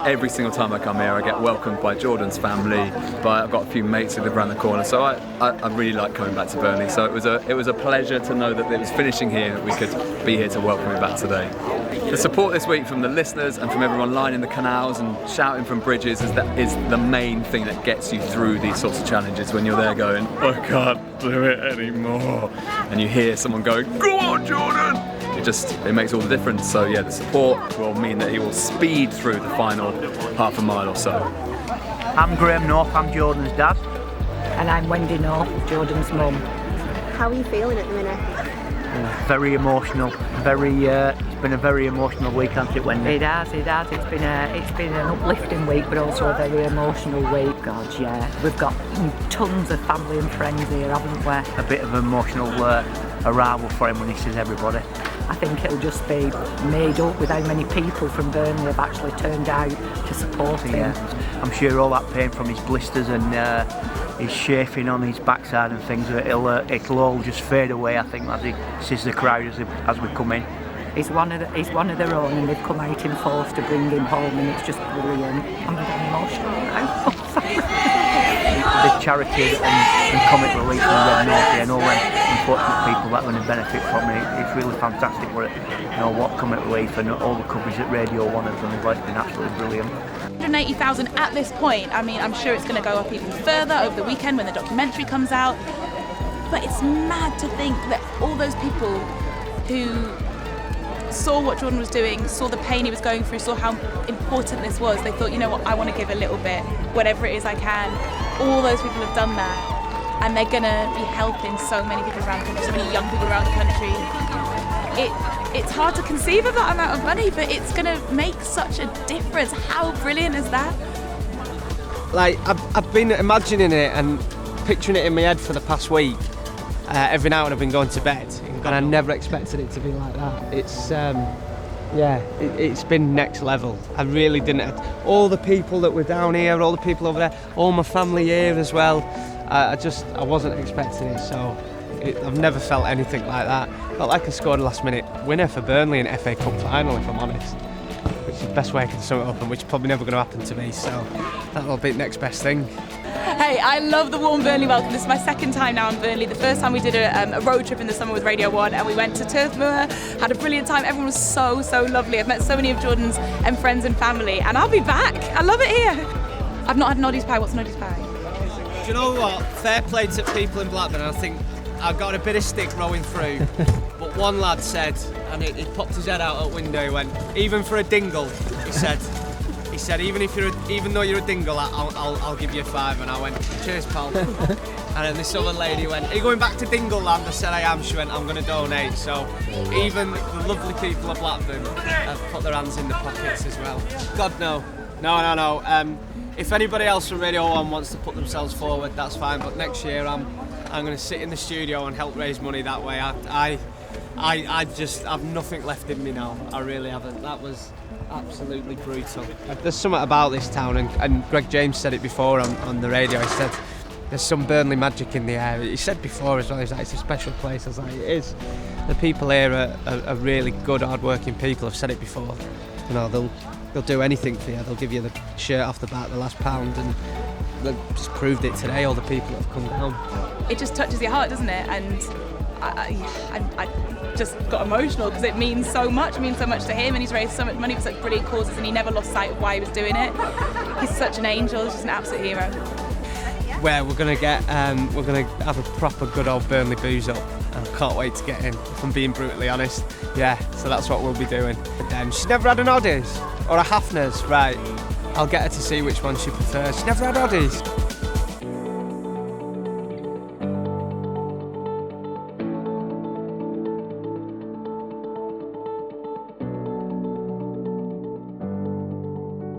every single time I come here I get welcomed by Jordan's family, I've got a few mates who live around the corner, so I really like coming back to Burnley. So it was a pleasure to know that it was finishing here, that we could be here to welcome me back today. The support this week from the listeners and from everyone lining the canals and shouting from bridges is the main thing that gets you through these sorts of challenges. When you're there going, I can't do it anymore, and you hear someone going, go on Jordan! It makes all the difference. So yeah, the support will mean that he will speed through the final half a mile or so. I'm Graham North, I'm Jordan's dad. And I'm Wendy North, Jordan's mum. How are you feeling at the minute? Very emotional. It's been a very emotional week, hasn't it, Wendy? It has. It's been an uplifting week, but also a very emotional week. God, yeah. We've got tons of family and friends here, haven't we? A bit of emotional arrival for him when he sees everybody. I think it'll just be made up with how many people from Burnley have actually turned out to support him. Yeah. I'm sure all that pain from his blisters and his chafing on his backside and things, it'll all just fade away, I think, as he sees the crowd as we come in. He's one of their own, and they've come out in force to bring him home, and it's just brilliant. I'm getting emotional now. The charity and comic relief from Red North and all them unfortunate people that are going to benefit from it. It's really fantastic what comic relief and all the coverage that Radio 1 has done. It's been absolutely brilliant. 180,000 at this point. I mean, I'm sure it's going to go up even further over the weekend when the documentary comes out. But it's mad to think that all those people who saw what Jordan was doing, saw the pain he was going through, saw how important this was, they thought, you know what, I want to give a little bit, whatever it is I can. All those people have done that, and they're going to be helping so many people around the country, so many young people around the country. It's hard to conceive of that amount of money, but it's going to make such a difference. How brilliant is that? Like, I've been imagining it and picturing it in my head for the past week. Every night when I've been going to bed, and I never expected it to be like that. It's been next level. I really didn't. All the people that were down here, all the people over there, all my family here as well. I wasn't expecting it. So I've never felt anything like that. Felt like I scored a last-minute winner for Burnley in FA Cup final, if I'm honest. Which is the best way I can sum it up, and which is probably never going to happen to me. So that'll be the next best thing. Hey, I love the warm Burnley welcome. This is my second time now in Burnley. The first time we did a road trip in the summer with Radio 1, and we went to Turf Moor, had a brilliant time. Everyone was so lovely. I've met so many of Jordan's friends and family, and I'll be back. I love it here. I've not had Noddy's pie. What's Noddy's pie? Do you know what? Fair play to people in Blackburn. I think I got a bit of stick rowing through, but one lad said, and he popped his head out at window, he went, even for a dingle, he said, even though you're a dingle, I'll give you a £5. And I went, cheers pal. And then this other lady went, are you going back to Dingle Land? I said I am. She went, I'm going to donate. So even the lovely people of Blackburn have put their hands in the pockets as well. God, no. If anybody else from Radio 1 wants to put themselves forward, that's fine. But next year I'm going to sit in the studio and help raise money that way. I just have nothing left in me now. I really haven't. That was absolutely brutal. There's something about this town, and Gregg James said it before on the radio. He said there's some Burnley magic in the air. He said before as well, he's like, it's a special place. I was like, it is. The people here are really good, hard-working people. I've said it before. You know, they'll do anything for you. They'll give you the shirt off the back, the last pound, and they've just proved it today. All the people that have come down. It just touches your heart, doesn't it? And I just got emotional because it means so much. It means so much to him, and he's raised so much money for such brilliant causes, and he never lost sight of why he was doing it. He's such an angel. He's just an absolute hero. Where we're gonna have a proper good old Burnley booze up. I can't wait to get in, if I'm being brutally honest. Yeah, so that's what we'll be doing. She's never had an Oddies or a Hafner's, right? I'll get her to see which one she prefers. She's never had Oddies.